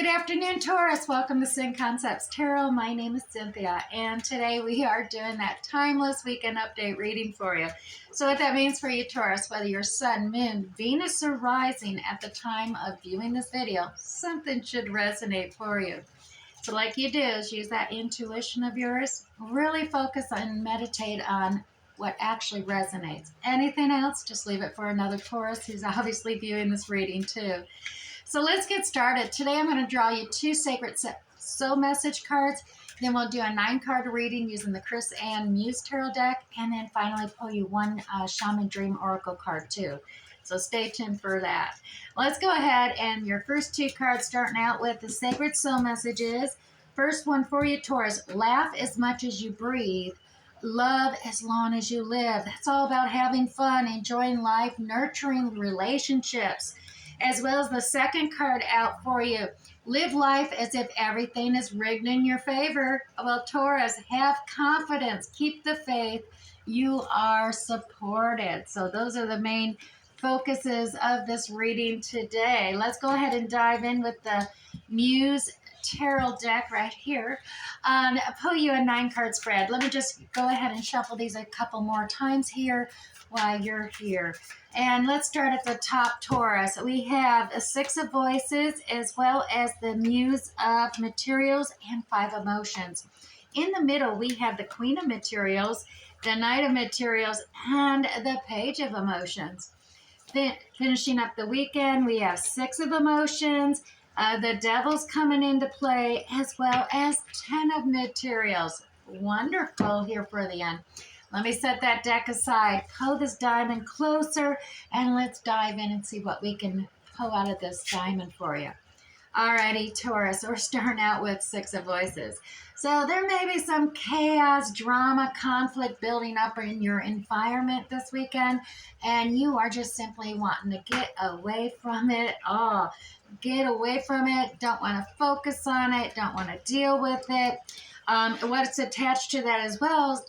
Good afternoon, Taurus. Welcome to Sin Concepts Tarot. My name is Cynthia, and today we are doing that timeless weekend update reading for you. So what that means for you, Taurus, whether you're Sun, Moon, Venus, or Rising at the time of viewing this video, something should resonate for you. So like you do is use that intuition of yours, really focus and meditate on what actually resonates. Anything else, just leave it for another Taurus who's obviously viewing this reading too. So let's get started. Today I'm going to draw you two Sacred Soul Message cards. Then we'll do a 9-card reading using the Chris Ann Muse Tarot deck. And then finally pull you one Shaman Dream Oracle card too. So stay tuned for that. Let's go ahead and your first two cards starting out with the Sacred Soul Messages. First one for you, Taurus. Laugh as much as you breathe. Love as long as you live. That's all about having fun, enjoying life, nurturing relationships. As well as the second card out for you. Live life as if everything is rigged in your favor. Well, Taurus, have confidence. Keep the faith. You are supported. So those are the main focuses of this reading today. Let's go ahead and dive in with the Muse Tarot deck right here. Pull you a 9-card spread. Let me just go ahead and shuffle these a couple more times here while you're here. And let's start at the top, Taurus. We have a 6 of Voices as well as the Muse of Materials and 5 Emotions. In the middle, we have the Queen of Materials, the Knight of Materials, and the Page of Emotions. Finishing up the weekend, we have 6 of Emotions, the Devil's coming into play, as well as 10 of Materials. Wonderful here for the end. Let me set that deck aside, pull this diamond closer, and let's dive in and see what we can pull out of this diamond for you. Alrighty, Taurus, we're starting out with 6 of Voices. So there may be some chaos, drama, conflict building up in your environment this weekend, and you are just simply wanting to get away from it. Get away from it. Don't want to focus on it. Don't want to deal with it. What's attached to that as well is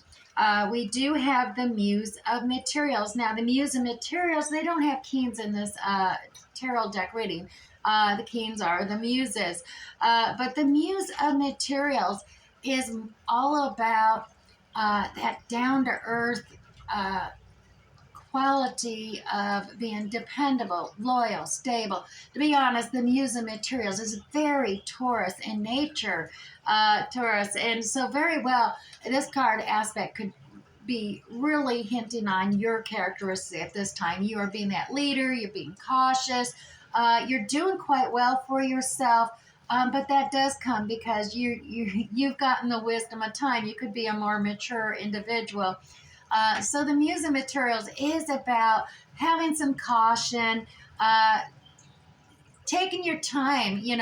we do have the Muse of Materials. Now, the Muse of Materials, they don't have keens in this tarot deck reading. The keens are the muses. But the Muse of Materials is all about that down-to-earth quality of being dependable, loyal, stable. To be honest, the Muse of Materials is very Taurus in nature, Taurus. And so very well, this card aspect could be really hinting on your characteristic at this time. You are being that leader, you're being cautious, you're doing quite well for yourself. But that does come because you've gotten the wisdom of time. You could be a more mature individual. So the Muse of Materials is about having some caution, taking your time, you're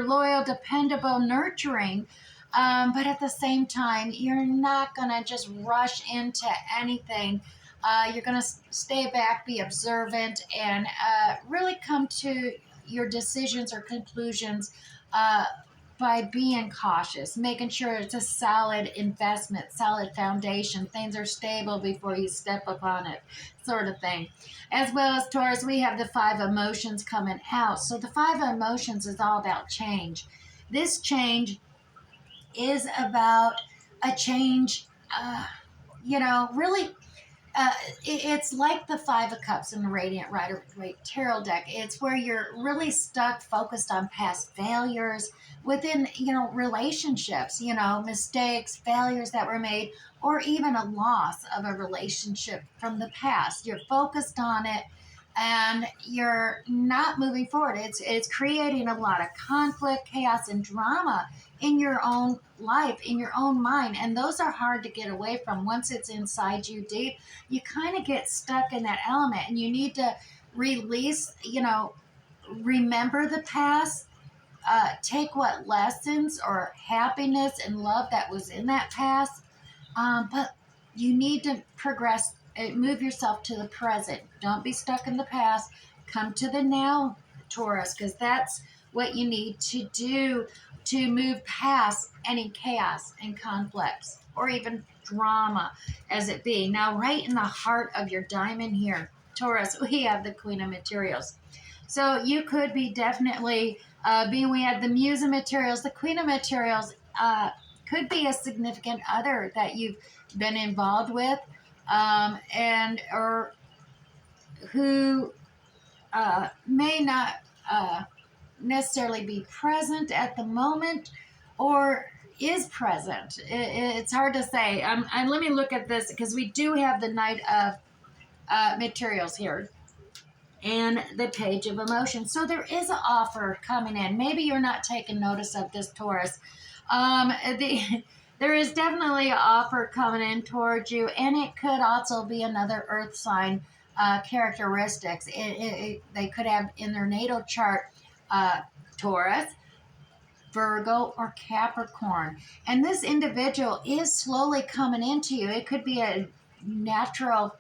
loyal, dependable, nurturing, but at the same time, you're not going to just rush into anything. You're going to stay back, be observant, and really come to your decisions or conclusions by being cautious, making sure it's a solid investment, solid foundation, things are stable before you step upon it, sort of thing. As well as Taurus, we have the 5 Emotions coming out. So the 5 Emotions is all about change. This change is about a change, really. It's like the 5 of Cups in the Radiant Rider Tarot deck. It's where you're really stuck, focused on past failures within, relationships, mistakes, failures that were made, or even a loss of a relationship from the past. You're focused on it and you're not moving forward. It's creating a lot of conflict, chaos, and drama in your own life, in your own mind. And those are hard to get away from. Once it's inside you deep, you kind of get stuck in that element and you need to release, remember the past, take what lessons or happiness and love that was in that past. But you need to progress, move yourself to the present. Don't be stuck in the past. Come to the now, Taurus, because that's what you need to do to move past any chaos and conflicts or even drama as it be. Now, right in the heart of your diamond here, Taurus, we have the Queen of Materials. So you could be definitely being, we had the Muse of Materials, the Queen of Materials, could be a significant other that you've been involved with, and or who may not necessarily be present at the moment, or is present. It's hard to say. Let me look at this, because we do have the Knight of Materials here and the Page of Emotions. So there is an offer coming in. Maybe you're not taking notice of this, Taurus. There is definitely an offer coming in towards you, and it could also be another earth sign characteristics. They could have in their natal chart Taurus, Virgo, or Capricorn. And this individual is slowly coming into you. It could be a natural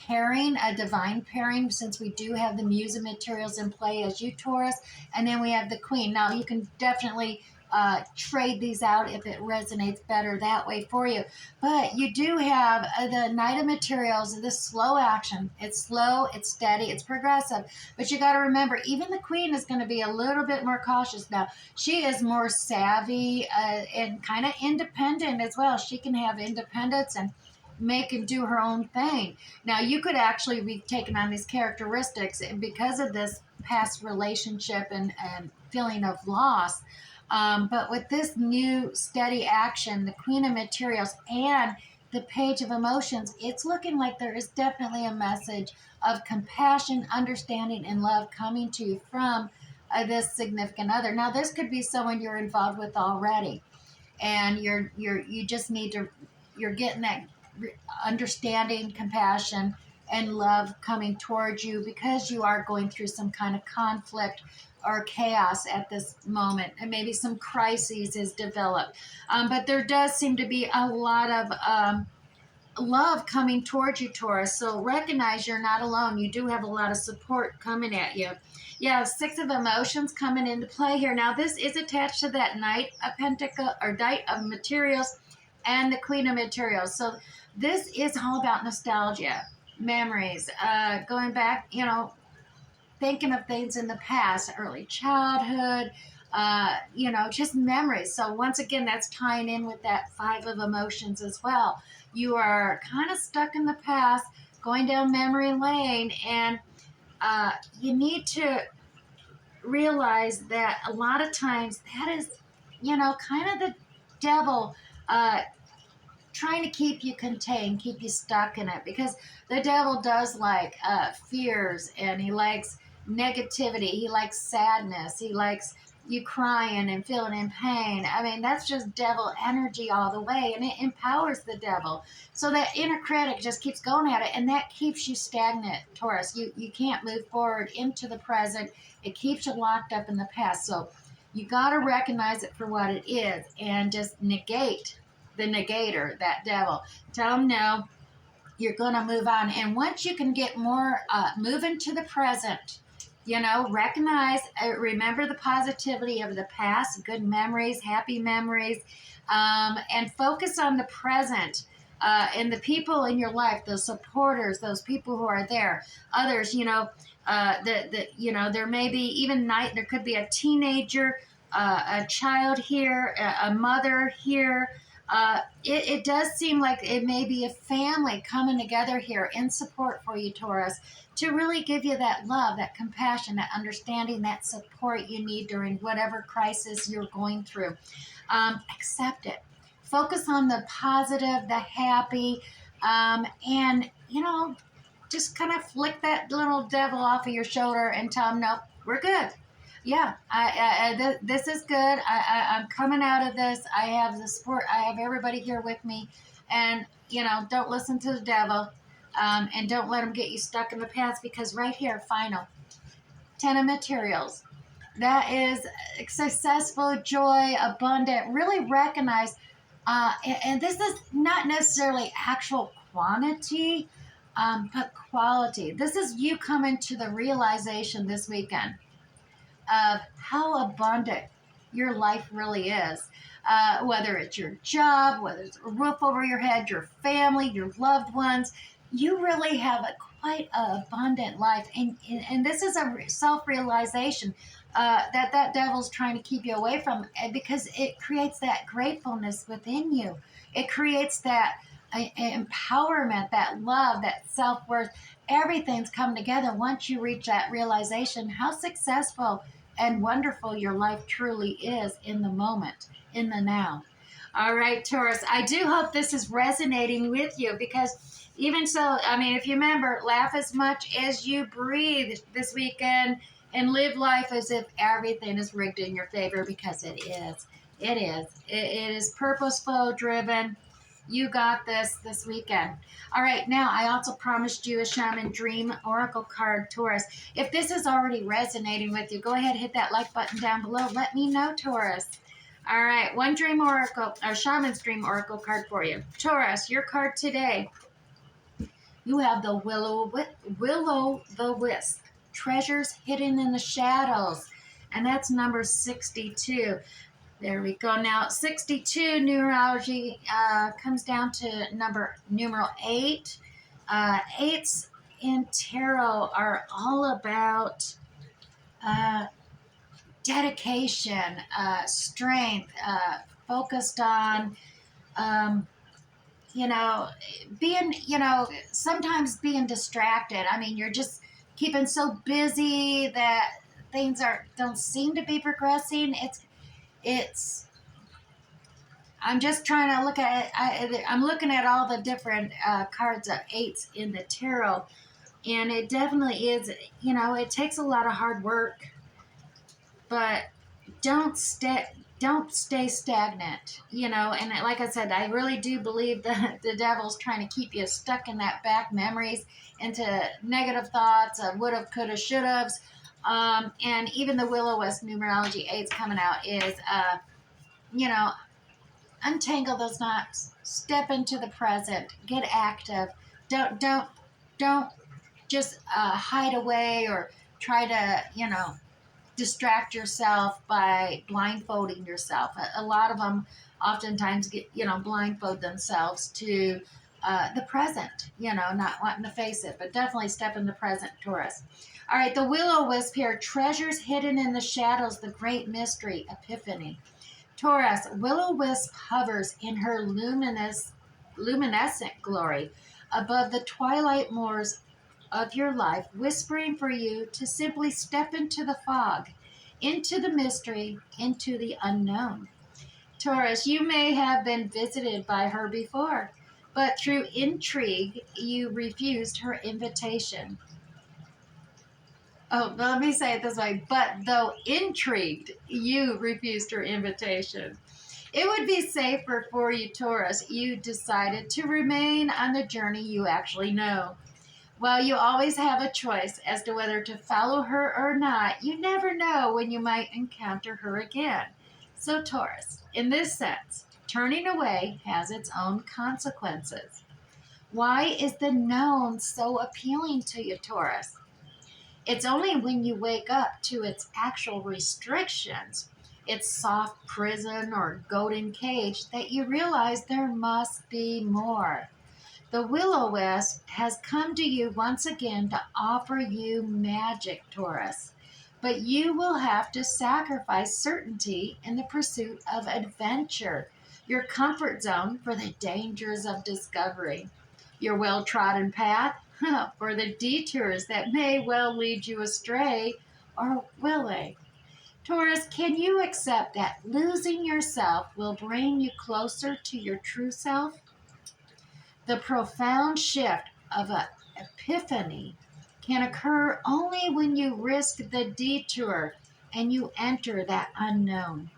pairing, a divine pairing, since we do have the Muse of Materials in play as you, Taurus, and then we have the Queen. Now, you can definitely trade these out if it resonates better that way for you. But you do have the Knight of Materials, this slow action. It's slow, it's steady, it's progressive. But you got to remember, even the Queen is going to be a little bit more cautious now. She is more savvy and kind of independent as well. She can have independence and make and do her own thing. Now, you could actually be taking on these characteristics because of this past relationship and feeling of loss. But with this new steady action, the Queen of Materials and the Page of Emotions, it's looking like there is definitely a message of compassion, understanding, and love coming to you from this significant other. Now, this could be someone you're involved with already, and you just need to, you're getting that understanding, compassion, and love coming towards you because you are going through some kind of conflict or chaos at this moment, and maybe some crises is developed. But there does seem to be a lot of love coming towards you, Taurus. So recognize you're not alone. You do have a lot of support coming at you. Yeah, Six of Emotions coming into play here. Now, this is attached to that Knight of Pentacles, or Knight of Materials, and the Queen of Materials. So this is all about nostalgia, memories, going back, thinking of things in the past, early childhood, just memories. So once again, that's tying in with that Five of Emotions as well. You are kind of stuck in the past, going down memory lane, and you need to realize that a lot of times that is, kind of the devil trying to keep you contained, keep you stuck in it, because the devil does like fears, and he likes negativity, he likes sadness, he likes you crying and feeling in pain. I mean, that's just devil energy all the way, and it empowers the devil. So that inner critic just keeps going at it, and that keeps you stagnant, Taurus. You can't move forward into the present. It keeps you locked up in the past. So you got to recognize it for what it is and just negate the negator, that devil. Tell him no, you're going to move on. And once you can get more, move into the present, recognize, remember the positivity of the past, good memories, happy memories, and focus on the present. And the people in your life, those supporters, those people who are there, others, there may be even there could be a teenager, a child here, a mother here. It does seem like it may be a family coming together here in support for you, Taurus, to really give you that love, that compassion, that understanding, that support you need during whatever crisis you're going through. Accept it. Focus on the positive, the happy, and, just kind of flick that little devil off of your shoulder and tell him, no, we're good. Yeah, this is good. I'm coming out of this. I have the support. I have everybody here with me. And, don't listen to the devil, and don't let him get you stuck in the past, because right here, final, 10 of Materials. That is successful, joy, abundant, really recognize. And this is not necessarily actual quantity, but quality. This is you coming to the realization this weekend of how abundant your life really is. Whether it's your job, whether it's a roof over your head, your family, your loved ones, you really have a quite abundant life, and this is a self-realization that devil's trying to keep you away from, because it creates that gratefulness within you. It creates that empowerment, that love, that self-worth. Everything's come together once you reach that realization how successful and wonderful your life truly is in the moment, in the now. All right, Taurus, I do hope this is resonating with you, because even so, I mean, if you remember, laugh as much as you breathe this weekend and live life as if everything is rigged in your favor, because it is. It is. It is purposeful, driven. You got this weekend. All right, now I also promised you a Shaman Dream Oracle card, Taurus. If this is already resonating with you, go ahead, hit that like button down below. Let me know, Taurus. All right, one Dream Oracle, or Shaman's Dream Oracle card for you. Taurus, your card today. You have the Willow the Wisp, treasures hidden in the shadows, and that's number 62. There we go. Now, 62 numerology comes down to numeral 8. Eights in tarot are all about dedication, strength, focused on, um, being, sometimes being distracted. I mean, you're just keeping so busy that things don't seem to be progressing. It's I'm just trying to look at it. I'm looking at all the different cards of eights in the tarot, and it definitely is, it takes a lot of hard work, but don't stay stagnant, and like I said, I really do believe that the devil's trying to keep you stuck in that back memories, into negative thoughts of woulda, coulda, shoulda. And even the Will-O-Wisp numerology 8's coming out is, you know, untangle those knots, step into the present, get active. Don't just hide away, or try to, distract yourself by blindfolding yourself. A lot of them oftentimes get, blindfold themselves to the present, not wanting to face it, but definitely step in the present, Taurus. All right, the Will-O-Wisp here, treasures hidden in the shadows, the great mystery, epiphany. Taurus, Will-O-Wisp hovers in her luminescent glory above the twilight moors of your life, whispering for you to simply step into the fog, into the mystery, into the unknown. Taurus, you may have been visited by her before, but through intrigue, you refused her invitation. Oh, let me say it this way. But though intrigued, you refused her invitation. It would be safer for you, Taurus. You decided to remain on the journey you actually know. While you always have a choice as to whether to follow her or not, you never know when you might encounter her again. So, Taurus, in this sense, turning away has its own consequences. Why is the known so appealing to you, Taurus? It's only when you wake up to its actual restrictions, its soft prison or golden cage, that you realize there must be more. The Will-O-Wisp has come to you once again to offer you magic, Taurus. But you will have to sacrifice certainty in the pursuit of adventure, your comfort zone for the dangers of discovery, your well-trodden path for the detours that may well lead you astray, or will they? Taurus, can you accept that losing yourself will bring you closer to your true self? The profound shift of an epiphany can occur only when you risk the detour and you enter that unknown.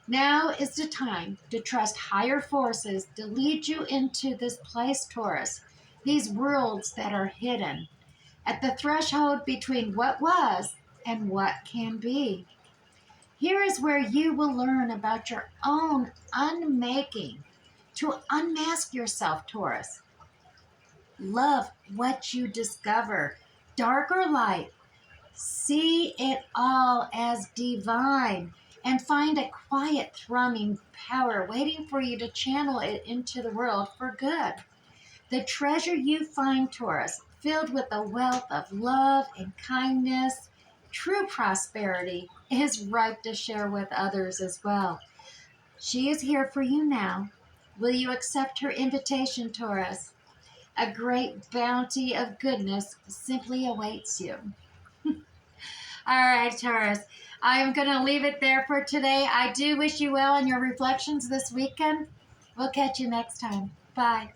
Now is the time to trust higher forces to lead you into this place, Taurus, these worlds that are hidden, at the threshold between what was and what can be. Here is where you will learn about your own unmaking, to unmask yourself, Taurus. Love what you discover, dark or light. See it all as divine, and find a quiet, thrumming power waiting for you to channel it into the world for good. The treasure you find, Taurus, filled with a wealth of love and kindness, true prosperity, is ripe to share with others as well. She is here for you now. Will you accept her invitation, Taurus? A great bounty of goodness simply awaits you. All right, Taurus. I am going to leave it there for today. I do wish you well in your reflections this weekend. We'll catch you next time. Bye.